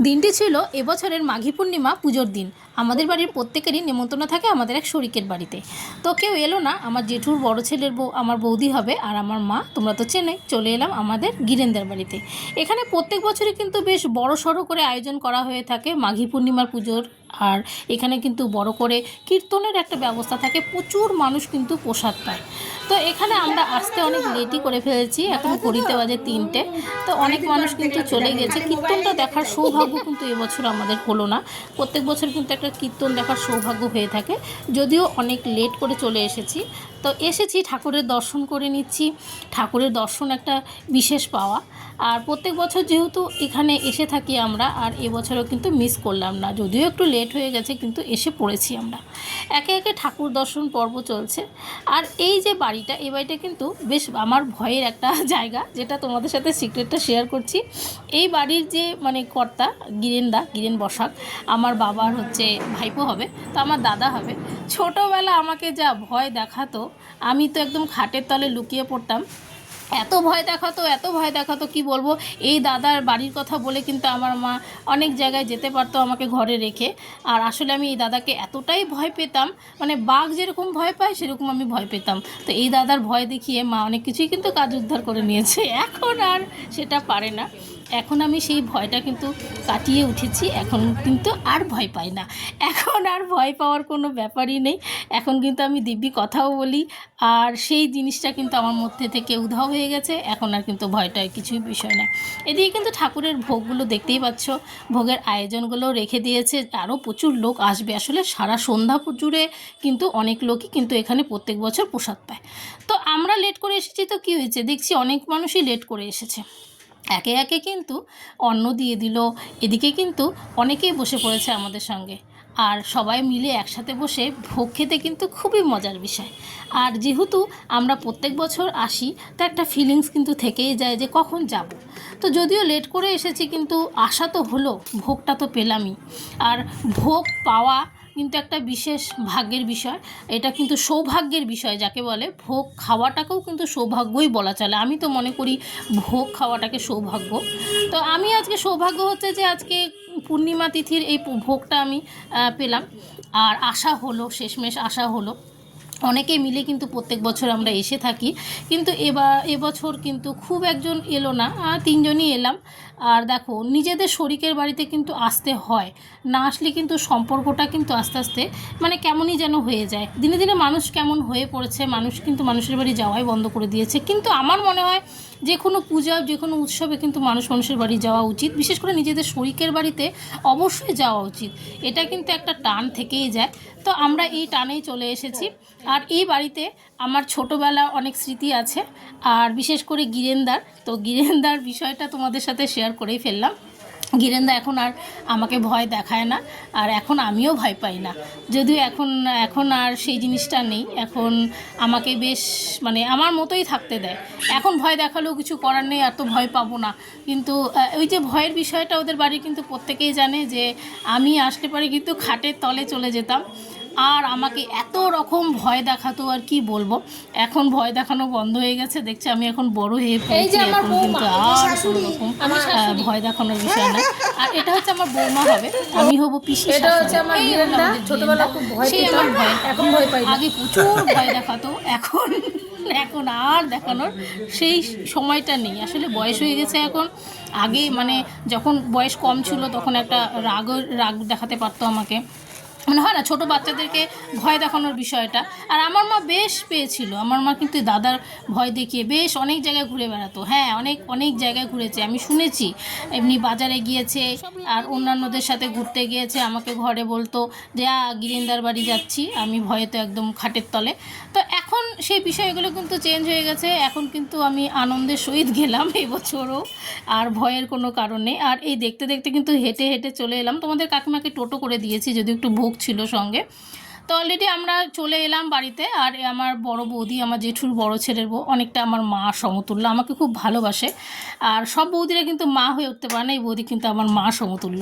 দিনটি ছিল এবছরের মাঘী পূর্ণিমা পুজোর দিন। আমাদের বাড়ির প্রত্যেকেরই নেমন্তন্ন থাকে আমাদের এক শরিকের বাড়িতে। তো কেউ এলো না, আমার জেঠুর বড় ছেলের বউ আমার বৌদি হবে আর আমার মা, তোমরা তো চেনোই। চলে এলাম আমাদের গিরেন্দার বাড়িতে। এখানে প্রত্যেক বছরই কিন্তু বেশ বড় সড়ো করে আয়োজন করা হয়ে থাকে মাঘী পূর্ণিমার পুজোর। আর এখানে কিন্তু বড় করে কীর্তনের একটা ব্যবস্থা থাকে, প্রচুর মানুষ কিন্তু প্রসাদ পায়। তো এখানে আমরা আসতে অনেক লেটই করে ফেলেছি, এখন ঘড়িতে বাজে 3টে। তো অনেক মানুষ কিন্তু চলে গেছে। কীর্তনটা দেখার সৌভাগ্য কিন্তু এবছর আমাদের হলো না। প্রত্যেক বছর কিন্তু একটা কীর্তন দেখার সৌভাগ্য হয়ে থাকে, যদিও অনেক লেট করে চলে এসেছি। তো এসেছি, ঠাকুরের দর্শন করে নিচ্ছি। ঠাকুরের দর্শন একটা বিশেষ পাওয়া। আর প্রত্যেক বছর যেহেতু এখানে এসে থাকি আমরা, আর এবছরও কিন্তু মিস করলাম না, যদিও একটু লেট হয়ে গেছে কিন্তু এসে পড়েছি আমরা। একে একে ঠাকুর দর্শন পর্ব চলছে। আর এই যে বাড়িটা, এই বাড়িটা কিন্তু বেশ আমার ভয়ের একটা জায়গা, যেটা তোমাদের সাথে সিক্রেটটা শেয়ার করছি। এই বাড়ির যে কর্তা গিরেন বসাক, আমার বাবার হচ্ছে ভাইপো হবে, তো আমার দাদা হবে। ছোটোবেলা আমাকে যা ভয় দেখাতো, আমি তো একদম খাটের তলে লুকিয়ে পড়তাম। এত ভয় দেখাতো কি বলবো। এই দাদার বাড়ির কথা বলে কিন্তু আমার মা অনেক জায়গায় যেতে পারতো আমাকে ঘরে রেখে। আর আসলে আমি এই দাদাকে এতটাই ভয় পেতাম, বাঘ যেরকম ভয় পায় সেরকম আমি ভয় পেতাম। তো এই দাদার ভয় দেখিয়ে মা অনেক কিছুই কিন্তু কাজ উদ্ধার করে নিয়েছে। এখন আর সেটা পারে না। এখন আমি সেই ভয়টা কিন্তু কাটিয়ে উঠেছি, এখন কিন্তু আর ভয় পাই না। এখন আর ভয় পাওয়ার কোনো ব্যাপারই নেই। এখন কিন্তু আমি দিব্যি কথাও বলি, আর সেই জিনিসটা কিন্তু আমার মধ্যে থেকে উধাও হয়ে গেছে। এখন আর কিন্তু ভয়টার কিছুই বিষয় না। এদিকে কিন্তু ঠাকুরের ভোগগুলো দেখতেই পাচ্ছ, ভোগের আয়োজনগুলো রেখে দিয়েছে। আরও প্রচুর লোক আসবে, আসলে সারা সন্ধ্যা জুড়ে কিন্তু অনেক লোকই কিন্তু এখানে প্রত্যেক বছর প্রসাদ পায়। তো আমরা লেট করে এসেছি, তো কী হয়েছে, দেখছি অনেক মানুষই লেট করে এসেছে। একে একে কিন্তু অন্ন দিয়ে দিল। এদিকে কিন্তু অনেকেই বসে পড়েছে আমাদের সঙ্গে, আর সবাই মিলে একসাথে বসে ভোগ খেতে কিন্তু খুবই মজার বিষয়। আর যেহেতু আমরা প্রত্যেক বছর আসি, তো একটা ফিলিংস কিন্তু থেকেই যায় যে কখন যাব। তো যদিও লেট করে এসেছি, কিন্তু আশা তো হলো, ভোগটা তো পেলামই। আর ভোগ পাওয়া কিন্তু একটা বিশেষ ভাগ্যের বিষয়। এটা কিন্তু সৌভাগ্যের বিষয় যাকে বলে। ভোগ খাওয়াটাকেও কিন্তু সৌভাগ্যই বলা চলে। আমি তো মনে করি ভোগ খাওয়াটাকে সৌভাগ্য। তো আমি আজকে সৌভাগ্য হচ্ছে যে আজকে পূর্ণিমা তিথির এই ভোগটা আমি পেলাম। আর আশা হলো, শেষমেশ আশা হলো। অনেকে মিলে কিন্তু প্রত্যেক বছর আমরা এসে থাকি, কিন্তু এবছর কিন্তু খুব একজন এলো না, 3জনই এলাম। আর দেখো, নিজেদের শরিকের বাড়িতে কিন্তু আসতে হয়, না আসলে কিন্তু সম্পর্কটা কিন্তু আস্তে আস্তে কেমনই যেন হয়ে যায়। দিনে দিনে মানুষ কেমন হয়ে পড়েছে, মানুষ কিন্তু মানুষের বাড়ি যাওয়াই বন্ধ করে দিয়েছে। কিন্তু আমার মনে হয় যে কোনো পূজা, যে কোনো উৎসবে কিন্তু মানুষের বাড়ি যাওয়া উচিত, বিশেষ করে নিজেদের শরিকের বাড়িতে অবশ্যই যাওয়া উচিত। এটা কিন্তু একটা টান থেকেই যায়। তো আমরা এই টানেই চলে এসেছি। আর এই বাড়িতে আমার ছোটোবেলা অনেক স্মৃতি আছে, আর বিশেষ করে গিরেন্দার বিষয়টা তোমাদের সাথে শেয়ার করেই ফেললাম। গিরেন্দা এখন আর আমাকে ভয় দেখায় না, আর এখন আমিও ভয় পাই না। যদিও এখন আর সেই জিনিসটা নেই। এখন আমাকে বেশ আমার মতোই থাকতে দেয়। এখন ভয় দেখালেও কিছু করার নেই, আর তো ভয় পাবো না। কিন্তু ওই যে ভয়ের বিষয়টা ওদের বাড়ির কিন্তু প্রত্যেকেই জানে, যে আমি আসলে পরে কিন্তু খাটের তলে চলে যেতাম, আর আমাকে এত রকম ভয় দেখাতো, আর কি বলবো। এখন ভয় দেখানো বন্ধ হয়ে গেছে, দেখছি আমি এখন বড় হয়ে পড়েছি, এখন কিন্তু আর কোনো রকম ভয় দেখানোর বিষয় না। আর এটা হচ্ছে আমার বৌমা হবে, আমি হব পিসি। এটা হচ্ছে আমার গিরেন্দা। ছোটবেলা খুব ভয় পেতাম, এখন ভয় পাই না। আগে প্রচুর ভয় দেখাতো, এখন আর দেখানোর সেই সময়টা নেই। আসলে বয়স হয়ে গেছে এখন। আগে যখন বয়স কম ছিল, তখন একটা রাগ দেখাতে পারতো আমাকে, হয় না, ছোটো বাচ্চাদেরকে ভয় দেখানোর বিষয়টা। আর আমার মা বেশ পেয়েছিল, আমার মা কিন্তু দাদার ভয় দেখিয়ে বেশ অনেক জায়গায় ঘুরে বেড়াতো। হ্যাঁ, অনেক জায়গায় ঘুরেছে, আমি শুনেছি। এমনি বাজারে গিয়েছে, আর অন্যান্যদের সাথে ঘুরতে গিয়েছে, আমাকে ঘরে বলতো যে গিরিন্দার বাড়ি যাচ্ছি, আমি ভয়ে তো একদম খাটের তলে। তো এখন সেই বিষয়গুলো কিন্তু চেঞ্জ হয়ে গেছে, এখন কিন্তু আমি আনন্দের সহিত গেলাম এবছরও, আর ভয়ের কোনো কারণ নেই। আর এই দেখতে দেখতে কিন্তু হেঁটে হেঁটে চলে এলাম। তোমাদের কাকিমাকে টোটো করে দিয়েছি, যদি একটু ভোগ ছিল সঙ্গে। তো অলরেডি আমরা চলে এলাম বাড়িতে। আর আমার বড় বৌদি, আমার জেঠুর বড় ছেলের বউ, অনেকটা আমার মা সমতুল্য, আমাকে খুব ভালোবাসে। আর সব বৌদিরা কিন্তু মা হয়ে উঠতে পারে না, এই বৌদি কিন্তু আমার মা সমতুল্য।